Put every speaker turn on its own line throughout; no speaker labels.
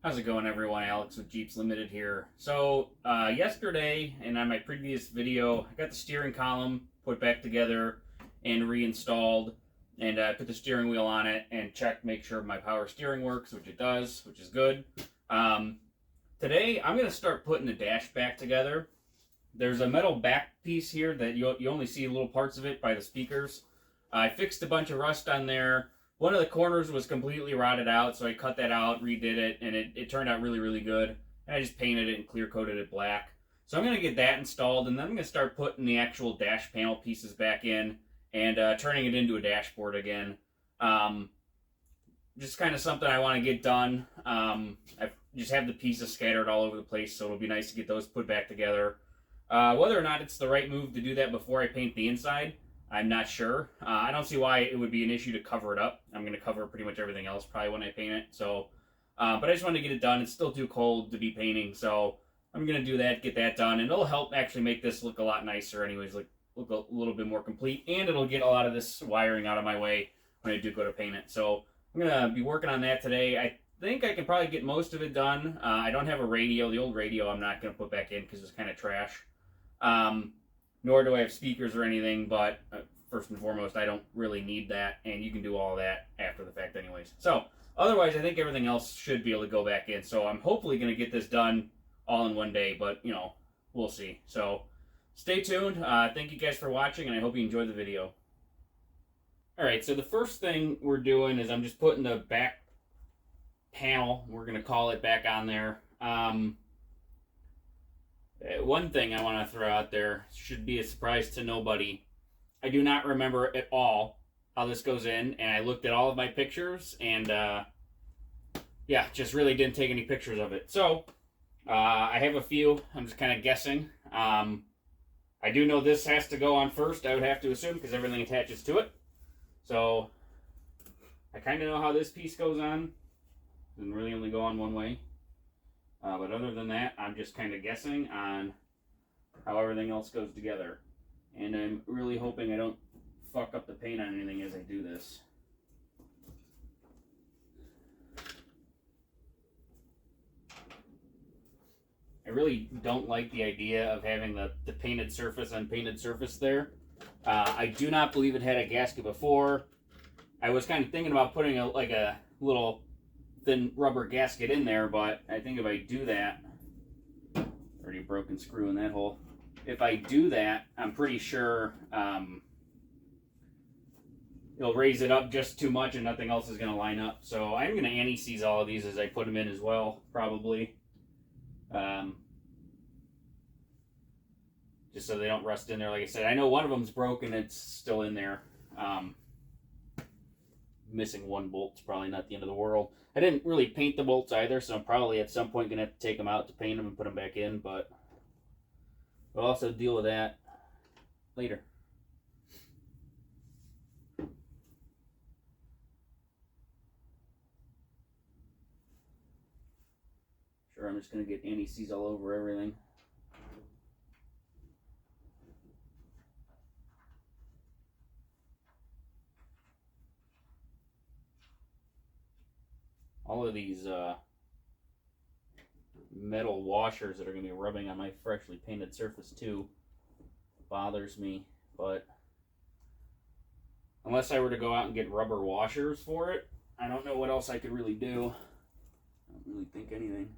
How's it going, everyone? Alex with Jeeps Limited here. So yesterday and on my previous video, I got the steering column put back together and reinstalled, and I put the steering wheel on it and checked, make sure my power steering works, which it does, which is good. Today I'm going to start putting the dash back together. There's a metal back piece here that you only see little parts of it by the speakers. I fixed a bunch of rust on there. One of the corners was completely rotted out, so I cut that out, redid it, and it turned out really, really good. And I just painted it and clear coated it black. So I'm going to get that installed, and then I'm going to start putting the actual dash panel pieces back in and turning it into a dashboard again. Just kind of something I want to get done. I just have the pieces scattered all over the place, so it'll be nice to get those put back together. Whether or not it's the right move to do that before I paint the inside, I'm not sure. I don't see why it would be an issue to cover it up. I'm going to cover pretty much everything else probably when I paint it. So, but I just wanted to get it done. It's still too cold to be painting, so I'm going to do that, get that done, and it'll help actually make this look a lot nicer anyways, look a little bit more complete, and it'll get a lot of this wiring out of my way when I do go to paint it. So I'm going to be working on that today. I think I can probably get most of it done. I don't have a radio. The old radio I'm not going to put back in because it's kind of trash. Nor do I have speakers or anything, but first and foremost, I don't really need that, and you can do all that after the fact anyways. So, otherwise, I think everything else should be able to go back in. So, I'm hopefully going to get this done all in one day, but, you know, we'll see. So, stay tuned. Thank you guys for watching, and I hope you enjoyed the video. Alright, so the first thing we're doing is I'm just putting the back panel, we're going to call it, back on there. One thing I want to throw out there, should be a surprise to nobody. I do not remember at all how this goes in, and I looked at all of my pictures, and yeah, just really didn't take any pictures of it. So, I have a few. I'm just kind of guessing. I do know this has to go on first, I would have to assume, because everything attaches to it. So, I kind of know how this piece goes on. It doesn't really only go on one way. But other than that, I'm just kind of guessing on how everything else goes together. And I'm really hoping I don't fuck up the paint on anything as I do this. I really don't like the idea of having the painted surface, unpainted surface there. I do not believe it had a gasket before. I was kind of thinking about putting a little thin rubber gasket in there, but I think if I do that, already a broken screw in that hole. If I do that, I'm pretty sure it'll raise it up just too much and nothing else is going to line up. So I'm going to anti-seize all of these as I put them in as well, probably. Just so they don't rust in there. Like I said, I know one of them's broken, it's still in there. Missing one bolt's probably not the end of the world. I didn't really paint the bolts either, so I'm probably at some point going to have to take them out to paint them and put them back in, but we'll also deal with that later. Sure, I'm just going to get anti-seize all over everything. All of these metal washers that are going to be rubbing on my freshly painted surface too bothers me, but unless I were to go out and get rubber washers for it, I don't know what else I could really do. I don't really think anything.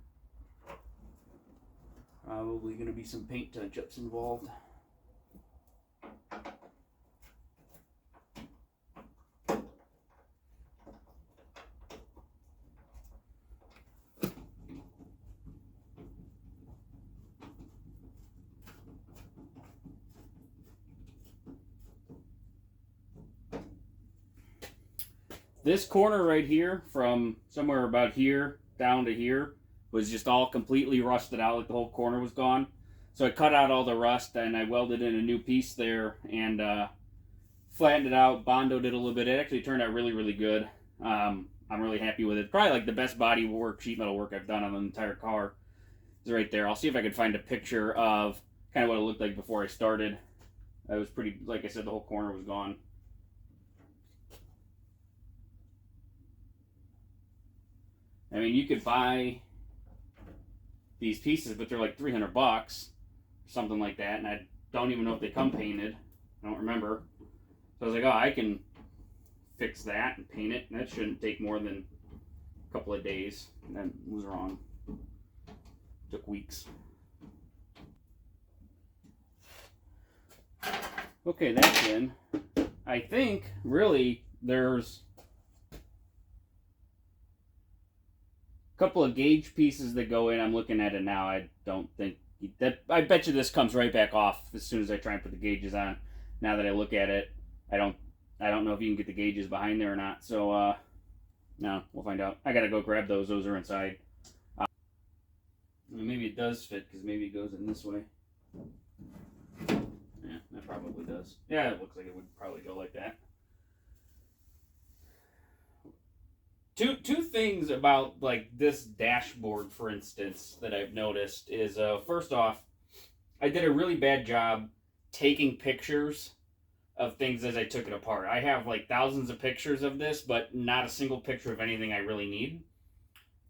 Probably going to be some paint touch-ups involved. This corner right here, from somewhere about here down to here, was just all completely rusted out, like the whole corner was gone. So I cut out all the rust and I welded in a new piece there and flattened it out, bondoed it a little bit. It actually turned out really, really good. I'm really happy with it. Probably like the best body work, sheet metal work I've done on the entire car is right there. I'll see if I can find a picture of kind of what it looked like before I started. It was pretty, like I said, the whole corner was gone. I mean, you could buy these pieces, but they're like $300 or something like that, and I don't even know if they come painted. I don't remember. So I was like, oh, I can fix that and paint it, and that shouldn't take more than a couple of days. And that was wrong. Took weeks. Okay, that's in. I think really there's a couple of gauge pieces that go in. I'm looking at it now. I don't think that. I bet you this comes right back off as soon as I try and put the gauges on. Now that I look at it, I don't know if you can get the gauges behind there or not. So no, we'll find out. I gotta go grab those. Those are inside. Maybe it does fit because maybe it goes in this way. Yeah, that probably does. Yeah, it looks like it would probably go like that. Two things about like this dashboard, for instance, that I've noticed is first off, I did a really bad job taking pictures of things as I took it apart. I have like thousands of pictures of this, but not a single picture of anything I really need.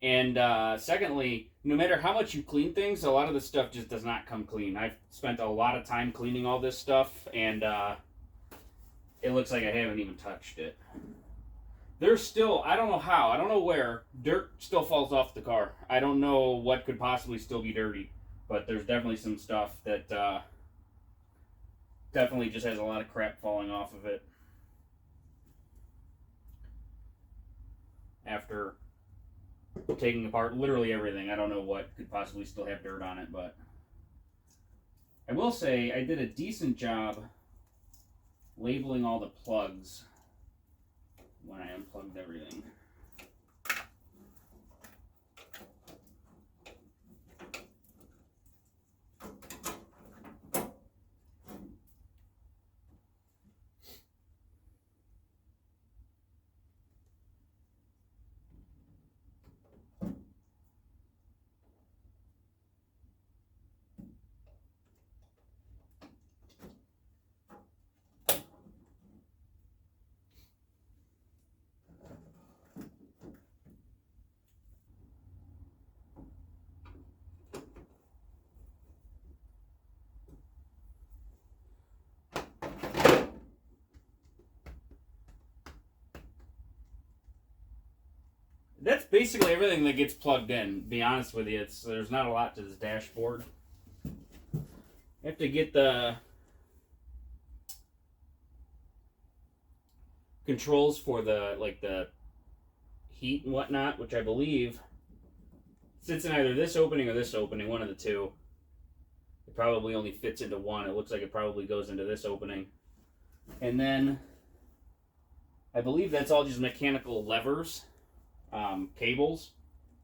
And secondly, no matter how much you clean things, a lot of this stuff just does not come clean. I've spent a lot of time cleaning all this stuff, and it looks like I haven't even touched it. There's still, I don't know how, I don't know where, dirt still falls off the car. I don't know what could possibly still be dirty, but there's definitely some stuff that definitely just has a lot of crap falling off of it. After taking apart literally everything, I don't know what could possibly still have dirt on it, but I will say I did a decent job labeling all the plugs when I unplugged everything. That's basically everything that gets plugged in, to be honest with you. There's not a lot to this dashboard. You have to get the controls for the heat and whatnot, which I believe sits in either this opening or this opening, one of the two. It probably only fits into one. It looks like it probably goes into this opening. And then I believe that's all just mechanical levers. Cables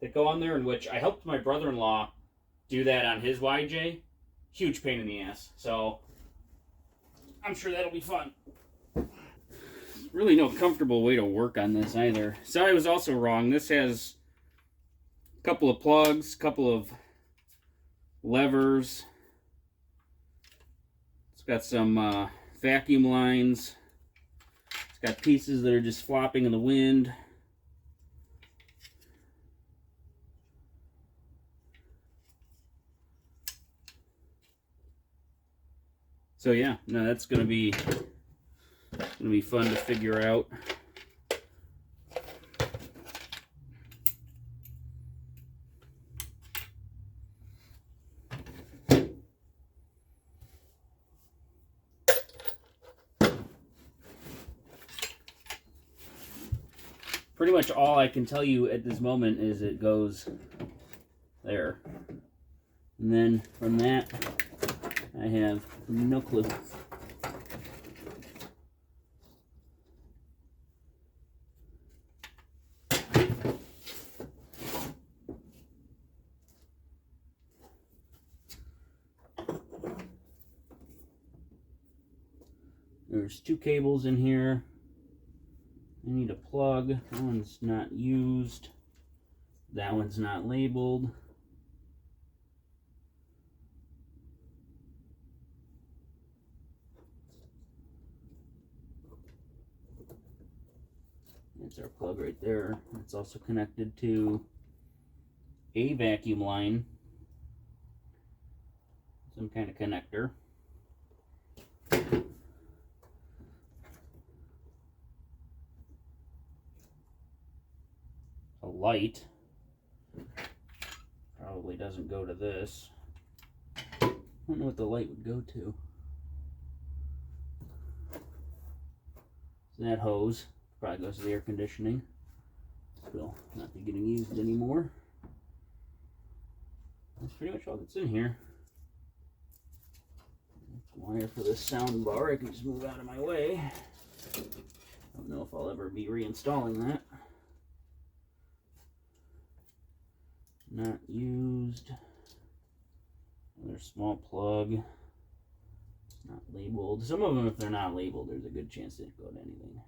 that go on there, in which I helped my brother-in-law do that on his YJ. Huge pain in the ass. So I'm sure that'll be fun. Really no comfortable way to work on this either. So I was also wrong. This has a couple of plugs, a couple of levers. It's got some vacuum lines. It's got pieces that are just flopping in the wind. So yeah, no, that's gonna be fun to figure out. Pretty much all I can tell you at this moment is it goes there, and then from that I have no clue. There's two cables in here. I need a plug. That one's not used. That one's not labeled. That's our plug right there. It's also connected to a vacuum line. some kind of connector. A light. Probably doesn't go to this. I don't know what the light would go to. So that hose probably goes to the air conditioning. Will not be getting used anymore. That's pretty much all that's in here. Wire for this sound bar. I can just move out of my way. Don't know if I'll ever be reinstalling that. Not used. Another small plug. It's not labeled. Some of them, if they're not labeled, there's a good chance they don't go to anything.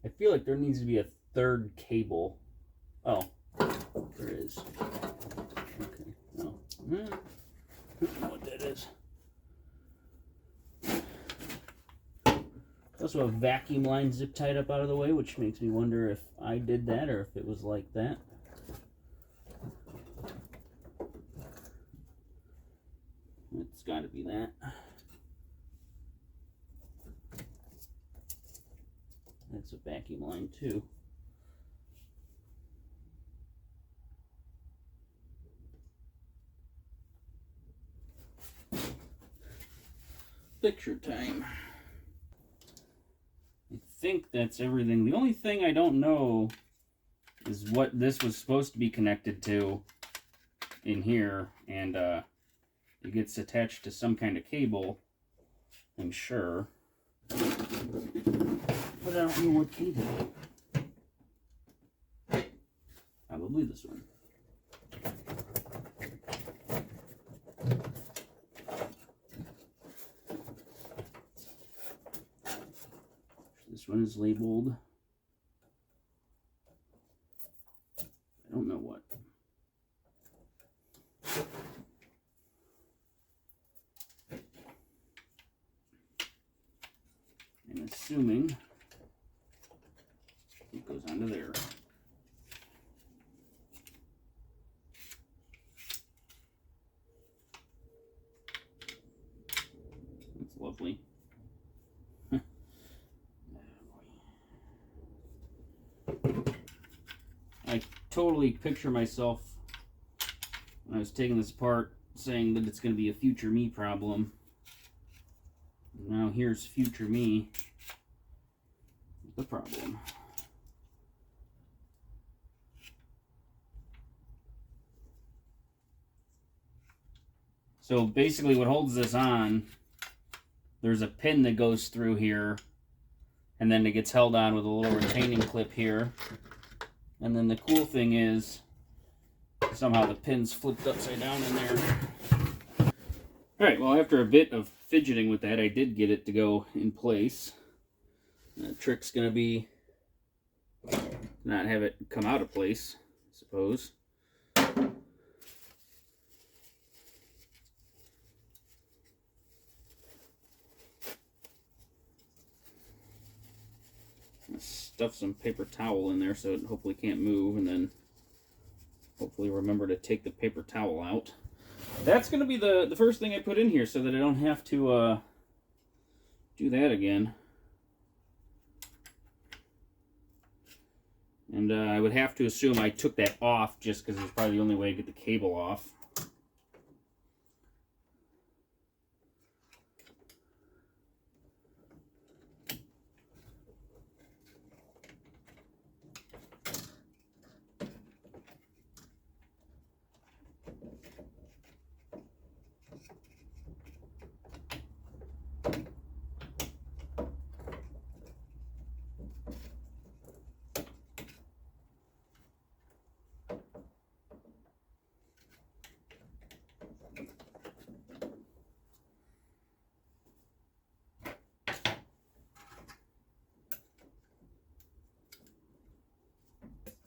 I feel like there needs to be a third cable. Oh, there is. Okay, no. I don't know what that is. Also, a vacuum line zip tied up out of the way, which makes me wonder if I did that or if it was like that. It's got to be that. That's a vacuum line too. Picture time. I think that's everything. The only thing I don't know is what this was supposed to be connected to in here, and it gets attached to some kind of cable, I'm sure. But I don't know what cable. Probably this one. This one is labeled. I don't know what. I'm assuming it goes onto there. That's lovely. I totally picture myself when I was taking this apart saying that it's going to be a future me problem. Now here's future me with the problem. So basically what holds this on, there's a pin that goes through here, and then it gets held on with a little retaining clip here. And then the cool thing is, somehow the pin's flipped upside down in there. Alright, well after a bit of fidgeting with that, I did get it to go in place. The trick's going to be not have it come out of place, I suppose. Stuff some paper towel in there so it hopefully can't move, and then hopefully remember to take the paper towel out. That's going to be the first thing I put in here so that I don't have to do that again. And I would have to assume I took that off just because it's probably the only way to get the cable off.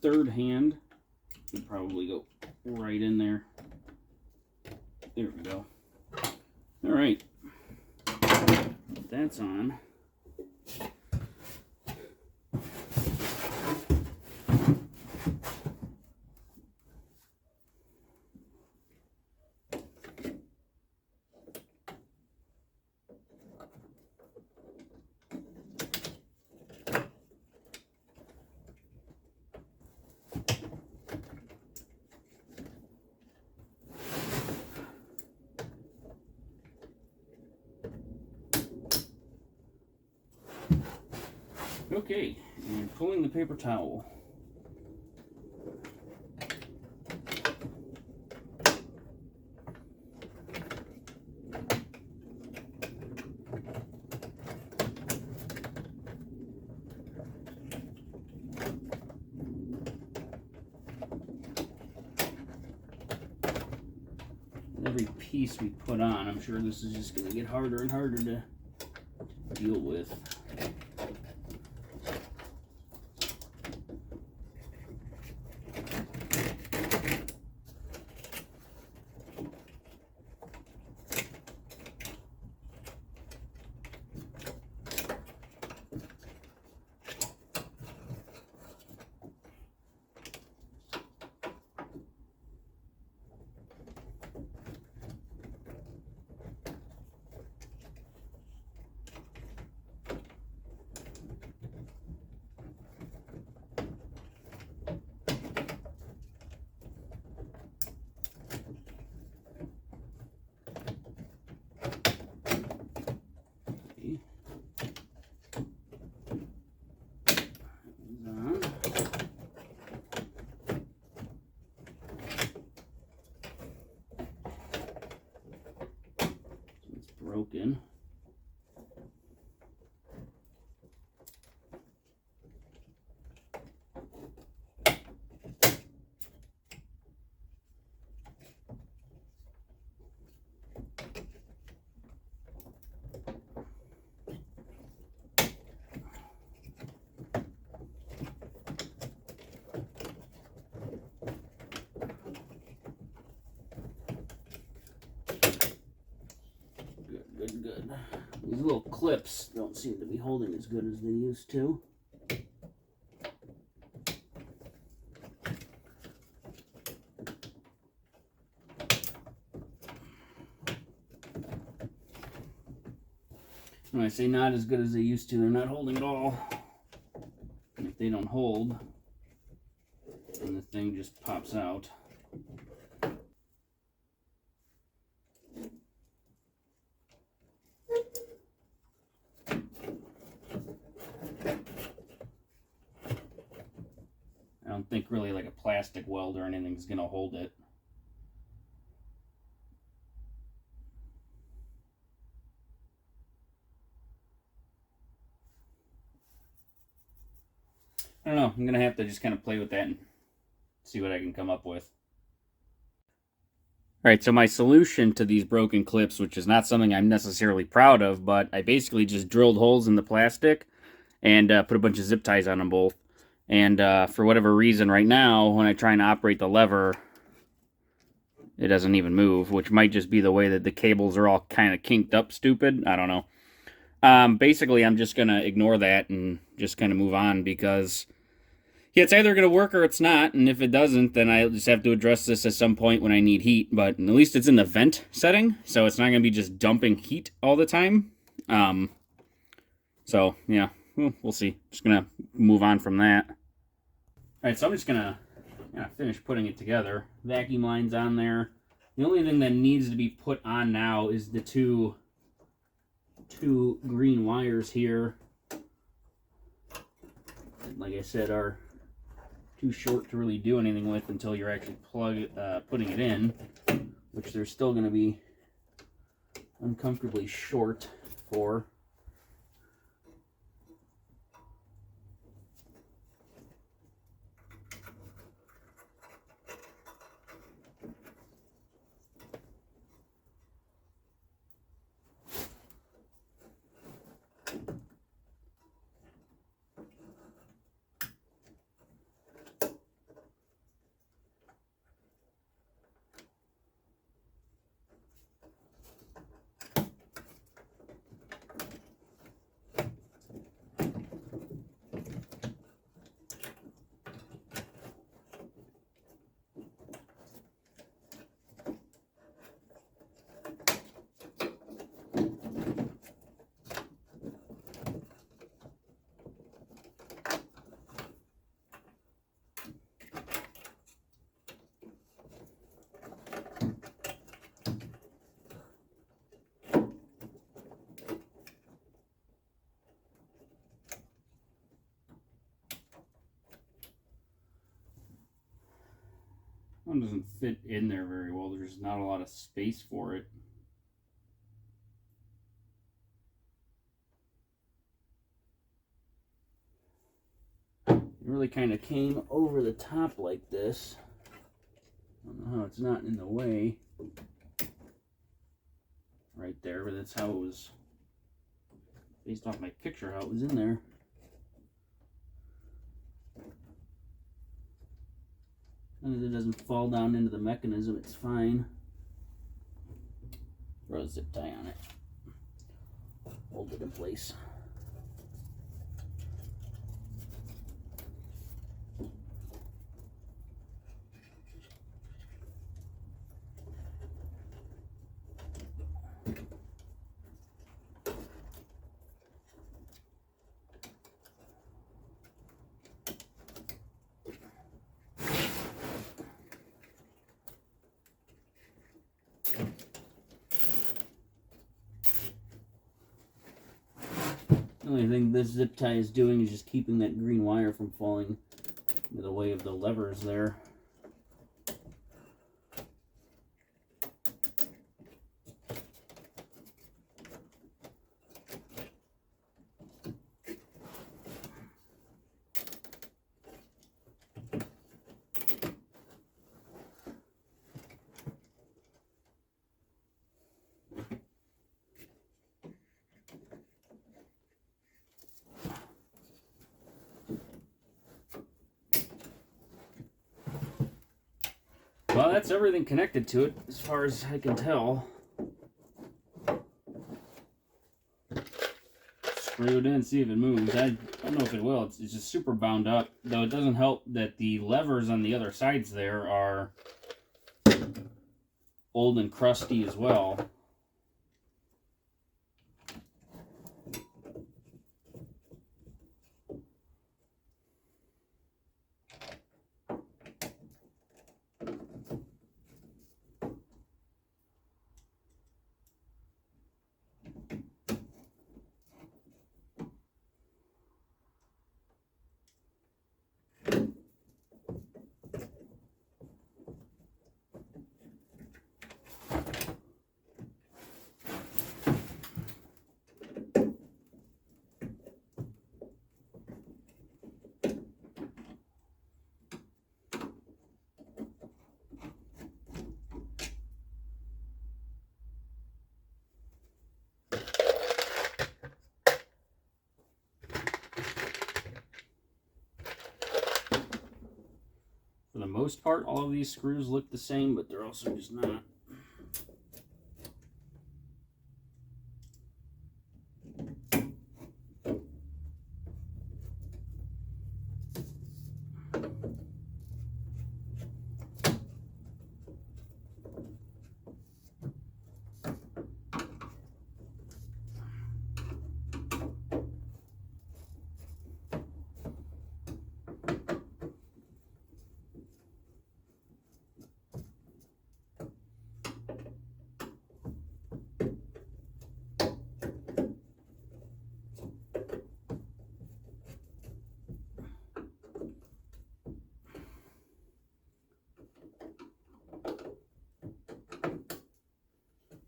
third hand would probably go right in there. There we go. All right, that's on. Okay, and pulling the paper towel. Every piece we put on, I'm sure this is just going to get harder and harder to deal with. Broken. Good. These little clips don't seem to be holding as good as they used to. When I say not as good as they used to, they're not holding at all. And if they don't hold, then the thing just pops out. I don't think really like a plastic weld or anything is going to hold it. I don't know. I'm going to have to just kind of play with that and see what I can come up with. All right, so my solution to these broken clips, which is not something I'm necessarily proud of, but I basically just drilled holes in the plastic and put a bunch of zip ties on them both. And for whatever reason right now, when I try and operate the lever, it doesn't even move, which might just be the way that the cables are all kind of kinked up stupid. I don't know. Basically, I'm just going to ignore that and just kind of move on because, yeah, it's either going to work or it's not. And if it doesn't, then I'll just have to address this at some point when I need heat. But at least it's in the vent setting, so it's not going to be just dumping heat all the time. So, yeah, we'll see. Just going to move on from that. All right, so I'm just going to finish putting it together. Vacuum line's on there. The only thing that needs to be put on now is the two green wires here. And like I said, are too short to really do anything with until you're actually putting it in, which they're still going to be uncomfortably short for. one doesn't fit in there very well. There's not a lot of space for it. It really kind of came over the top like this. I don't know how it's not in the way. Right there, but that's how it was, based off my picture, how it was in there. And it doesn't fall down into the mechanism, it's fine. Throw a zip tie on it. Hold it in place. The only thing this zip tie is doing is just keeping that green wire from falling into the way of the levers there. Well, that's everything connected to it, as far as I can tell. Screw it in, see if it moves. I don't know if it will. It's just super bound up. Though it doesn't help that the levers on the other sides there are old and crusty as well. For the most part, all of these screws look the same, but they're also just not.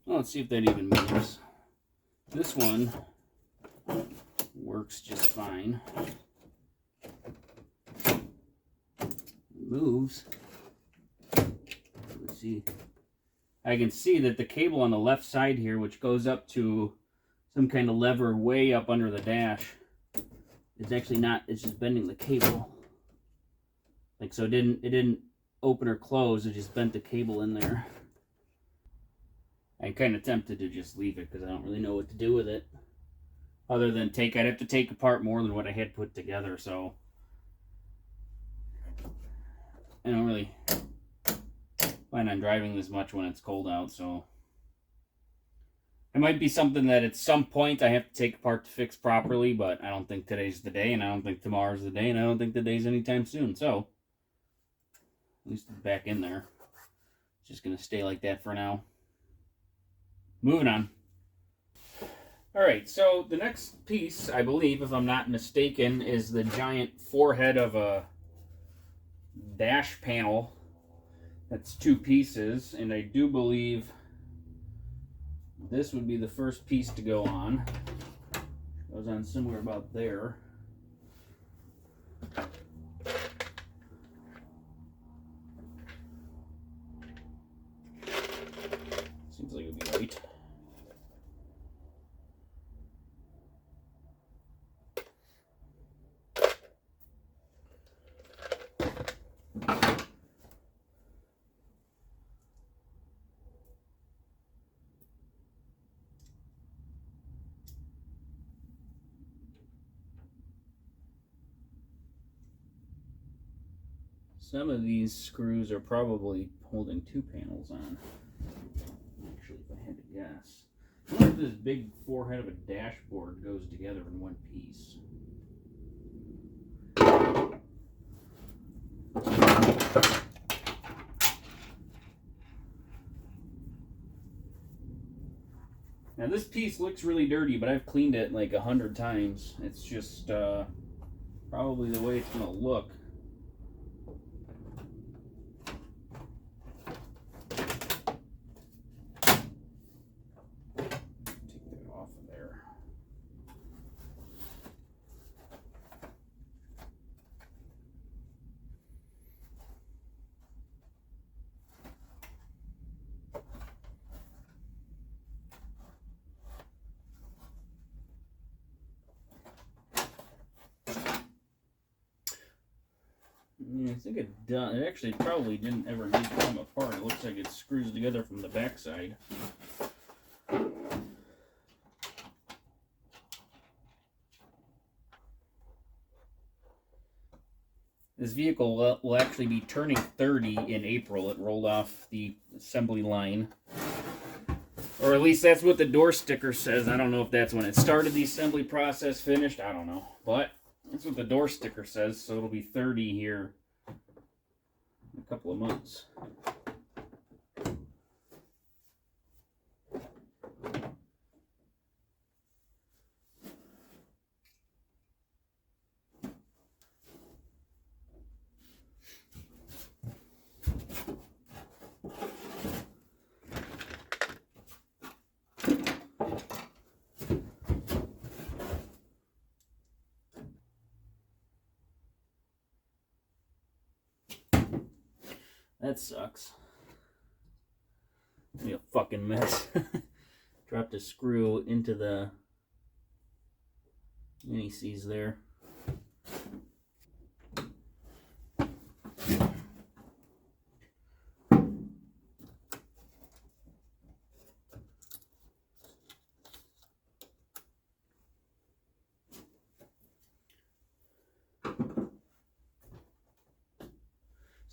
Well, let's see if that even moves. This one works just fine. It moves. Let's see. I can see that the cable on the left side here, which goes up to some kind of lever way up under the dash, it's actually not, it's just bending the cable. Like, so it didn't open or close, it just bent the cable in there. I'm kind of tempted to just leave it because I don't really know what to do with it. Other than I'd have to take apart more than what I had put together, so I don't really plan on driving this much when it's cold out, so it might be something that at some point I have to take apart to fix properly, but I don't think today's the day, and I don't think tomorrow's the day, and I don't think the day's anytime soon, so at least it's back in there. It's just going to stay like that for now. Moving on. Alright, so the next piece, I believe, if I'm not mistaken, is the giant forehead of a dash panel That's 2 pieces, and I do believe this would be the first piece to go on. Goes on somewhere about there. Seems like it would be right. Some of these screws are probably holding 2 panels on. Actually, if I had to guess. I wonder if this big forehead of a dashboard goes together in one piece. Now this piece looks really dirty, but I've cleaned it like 100 times. It's just probably the way it's going to look. Take that off of there. Yeah, I think it does. It actually probably didn't ever need to come apart. It looks like it screws together from the backside. This vehicle will actually be turning 30 in April. It rolled off the assembly line. Or at least that's what the door sticker says. I don't know if that's when it started the assembly process, finished. I don't know. But that's what the door sticker says. So it'll be 30 here in a couple of months. That sucks. Be a fucking mess. Dropped a screw into the anti-seize there.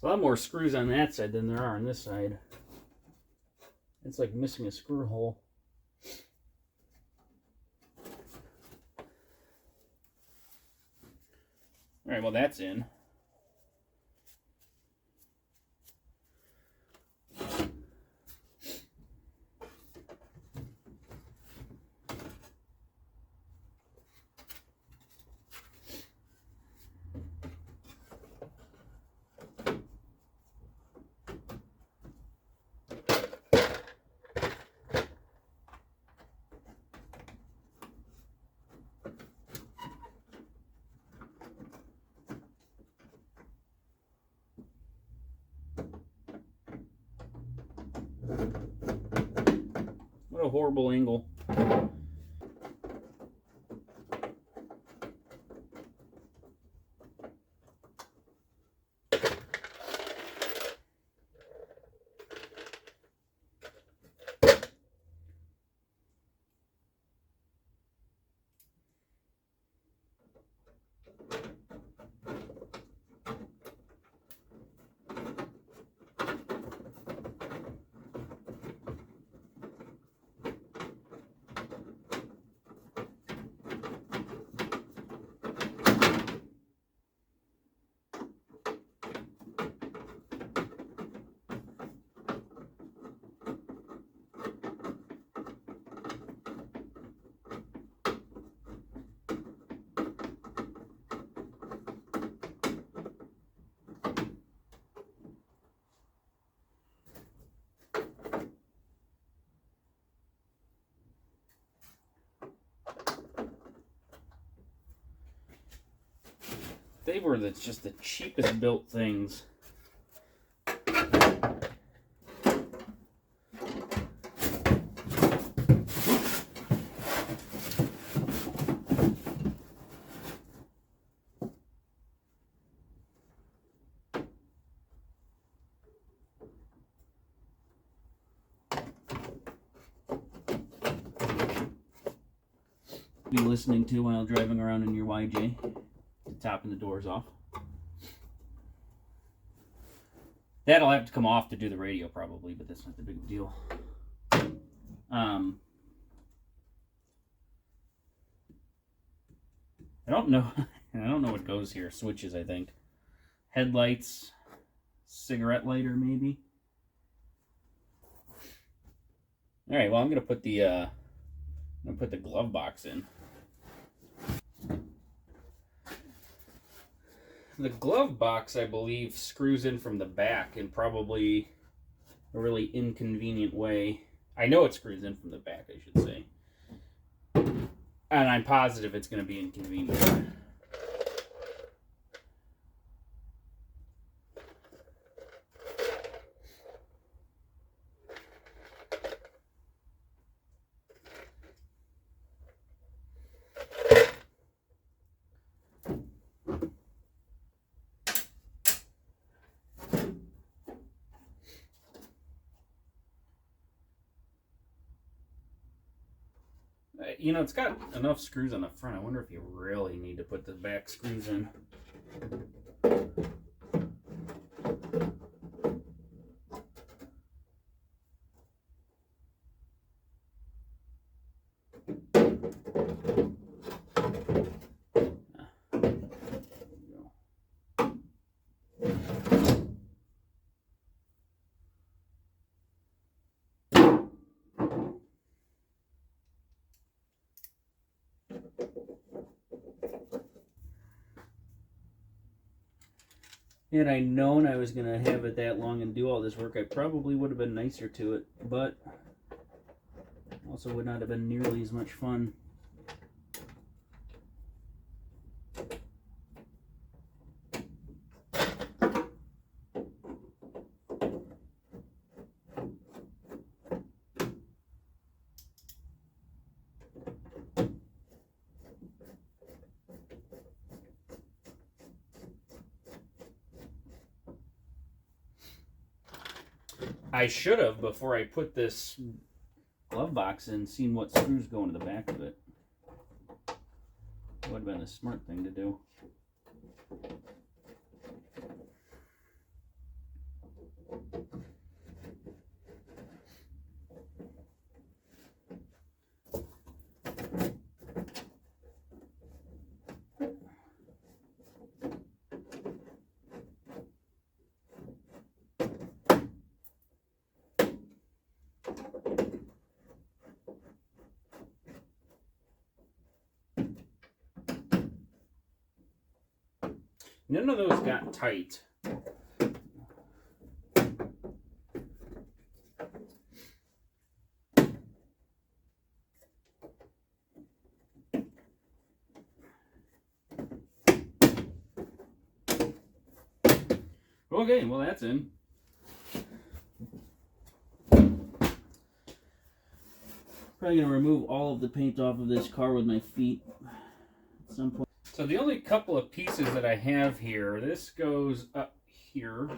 There's a lot more screws on that side than there are on this side. It's like missing a screw hole. Alright, well that's in. What a horrible angle. they were just the cheapest built things. Be listening to while driving around in your YJ, topping the doors off. That'll have to come off to do the radio probably, but that's not the big deal. I don't know. I don't know what goes here. Switches, I think. Headlights, cigarette lighter, maybe. All right. Well, I'm gonna put the glove box in. The glove box, I believe, screws in from the back in probably a really inconvenient way. I know it screws in from the back, I should say. And I'm positive it's going to be inconvenient. You know, it's got enough screws on the front. I wonder if you really need to put the back screws in. Had I known I was going to have it that long and do all this work, I probably would have been nicer to it, but also would not have been nearly as much fun. I should have, before I put this glove box in, seen what screws go into the back of it. Would have been a smart thing to do. None of those got tight. Okay, well that's in. Probably gonna remove all of the paint off of this car with my feet at some point. So the only couple of pieces that I have here, this goes up here.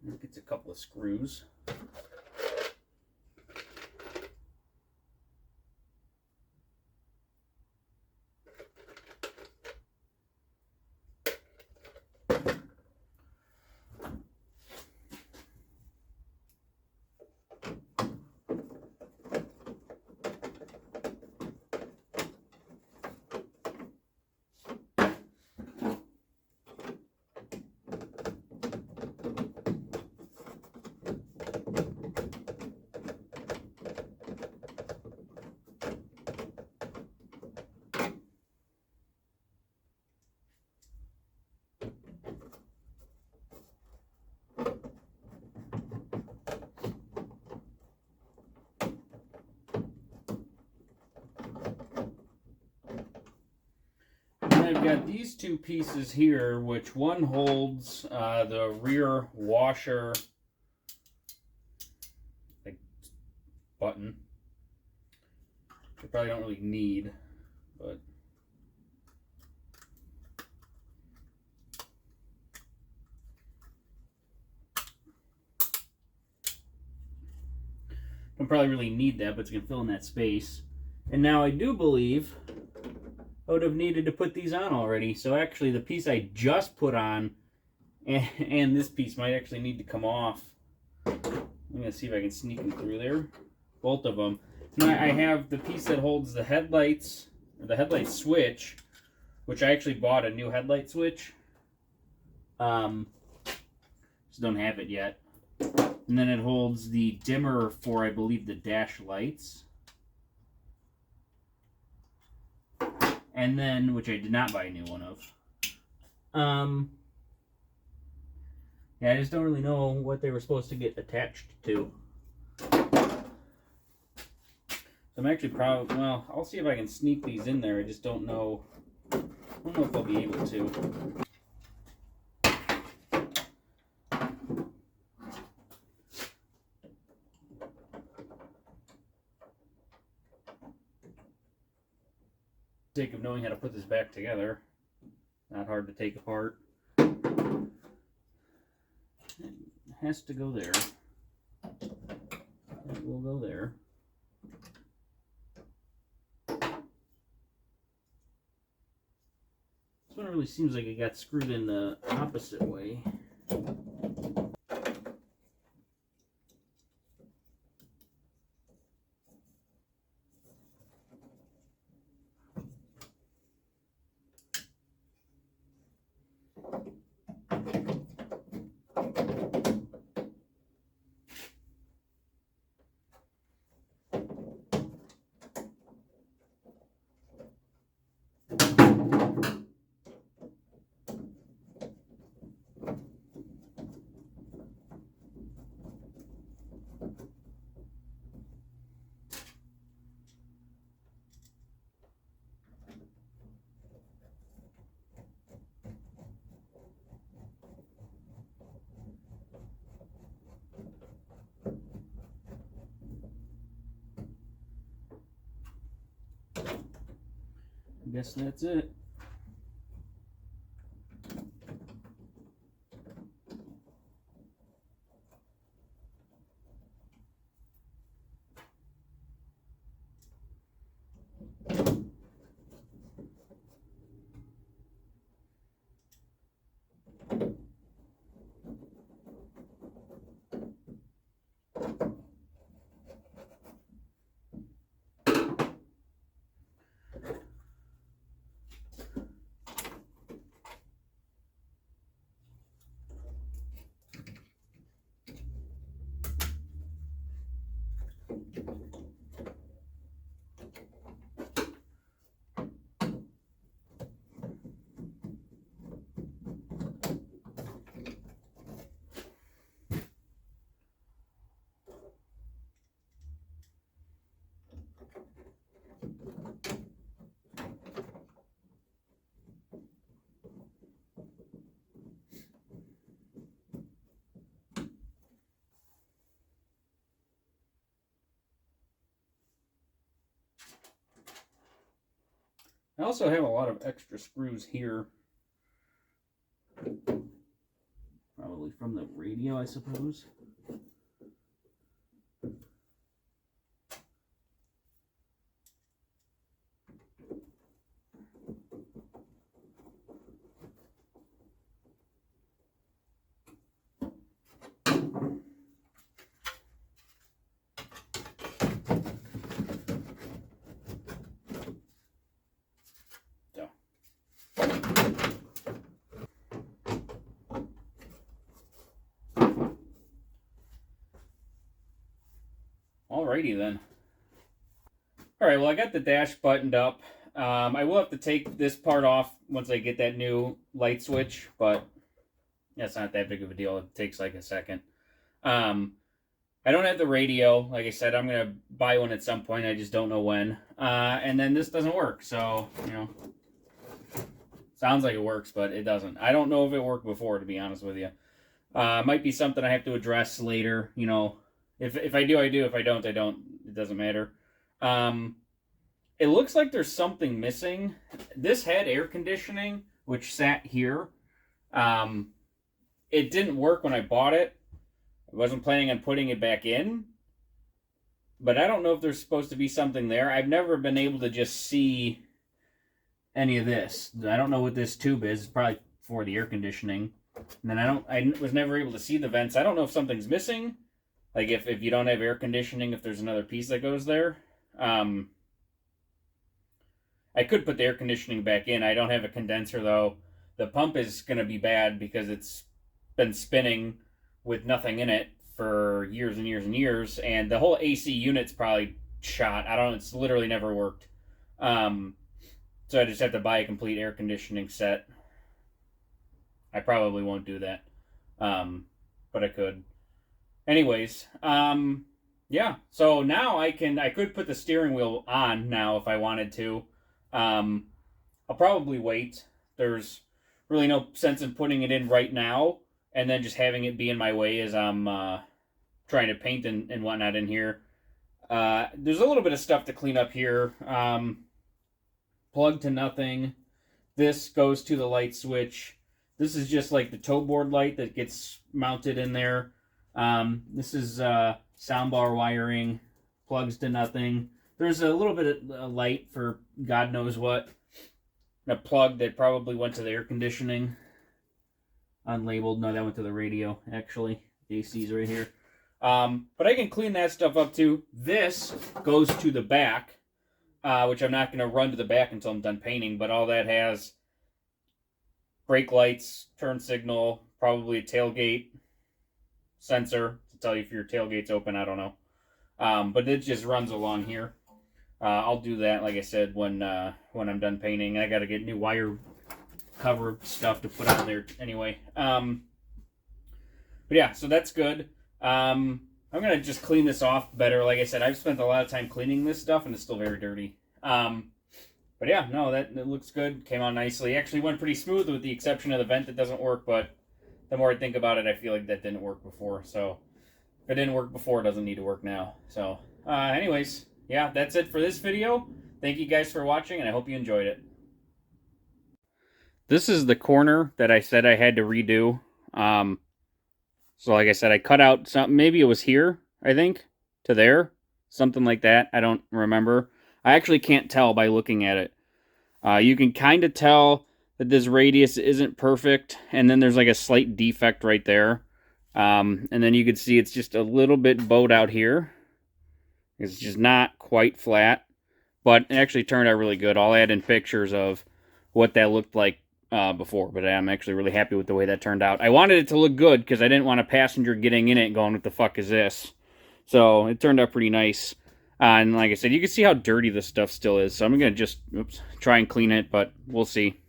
It gets a couple of screws. then I've got these two pieces here, which one holds the rear washer like button. I probably don't really need, but don't probably really need that, but it's going to fill in that space. And now I do believe I would have needed to put these on already. So actually the piece I just put on and this piece might actually need to come off. I'm going to see if I can sneak them through there. Both of them. Now I have the piece that holds the headlights, or the headlight switch, which I actually bought a new headlight switch. Just don't have it yet. And then it holds the dimmer for, I believe, the dash lights. And then, which I did not buy a new one of. Yeah, I just don't really know what they were supposed to get attached to. So I'm actually probably, well, I'll see if I can sneak these in there. I just don't know. I don't know if I'll be able to. Sake of knowing how to put this back together. Not hard to take apart. It has to go there. It will go there. This one really seems like it got screwed in the opposite way. I guess that's it. I also have a lot of extra screws here. Probably from the radio, I suppose. Alrighty then. Alright, well I got the dash buttoned up. I will have to take this part off once I get that new light switch, but that's not that big of a deal. It takes like a second. I don't have the radio. Like I said, I'm going to buy one at some point. I just don't know when. And then this doesn't work, so, you know.
Sounds like it works, but it doesn't. I don't know if it worked before, to be honest with you. Might be something I have to address later. You know, if I do, I do. If I don't, I don't. It doesn't matter. It looks like there's something missing. This had air conditioning, which sat here. It didn't work when I bought it. I wasn't planning on putting it back in. But I don't know if there's supposed to be something there. I've never been able to just see any of this. I don't know what this tube is. It's probably for the air conditioning. And then I was never able to see the vents. I don't know if something's missing. Like if you don't have air conditioning, if there's another piece that goes there. I could put the air conditioning back in. I don't have a condenser though. The pump is going to be bad because it's been spinning with nothing in it for years and years and years, and the whole AC unit's probably shot. I don't know, it's literally never worked. So I just have to buy a complete air conditioning set. I probably won't do that. But I could. Anyways, yeah. So now I could put the steering wheel on now if I wanted to. I'll probably wait. There's really no sense in putting it in right now and then just having it be in my way as I'm trying to paint and whatnot in here. There's a little bit of stuff to clean up here. Plug to nothing. This goes to the light switch. This is just like the tow board light that gets mounted in there. This is soundbar wiring. Plugs to nothing. There's a little bit of light for God knows what. A plug that probably went to the air conditioning. Unlabeled. No, that went to the radio, actually. The AC's right here. But I can clean that stuff up too. This goes to the back, which I'm not going to run to the back until I'm done painting, but all that has brake lights, turn signal, probably a tailgate sensor to tell you if your tailgate's open, I don't know. But it just runs along here. I'll do that, like I said, when I'm done painting. I got to get new wire cover stuff to put on there anyway. But yeah, so that's good. I'm going to just clean this off better. Like I said, I've spent a lot of time cleaning this stuff, and it's still very dirty. But yeah, no, that looks good. Came out nicely. Actually went pretty smooth with the exception of the vent that doesn't work, but the more I think about it, I feel like that didn't work before. So if it didn't work before, it doesn't need to work now. So anyways, yeah, that's it for this video. Thank you guys for watching, and I hope you enjoyed it.
This is the corner that I said I had to redo. So like I said, I cut out something. Maybe it was here, I think, to there. Something like that. I don't remember. I actually can't tell by looking at it. You can kind of tell that this radius isn't perfect. And then there's like a slight defect right there. And then you can see it's just a little bit bowed out here. It's just not quite flat. But it actually turned out really good. I'll add in pictures of what that looked like before, but I'm actually really happy with the way that turned out. I wanted it to look good because I didn't want a passenger getting in it and going, what the fuck is this? So it turned out pretty nice. And like I said, you can see how dirty this stuff still is. So I'm going to just try and clean it, but we'll see.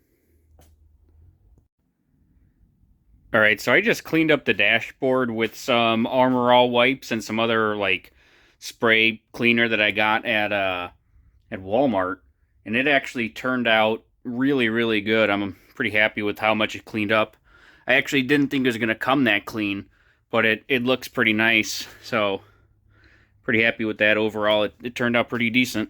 Alright, so I just cleaned up the dashboard with some Armor All wipes and some other like spray cleaner that I got at Walmart. And it actually turned out really, really good. I'm pretty happy with how much it cleaned up. I actually didn't think it was going to come that clean, but it looks pretty nice. So, pretty happy with that overall. It turned out pretty decent.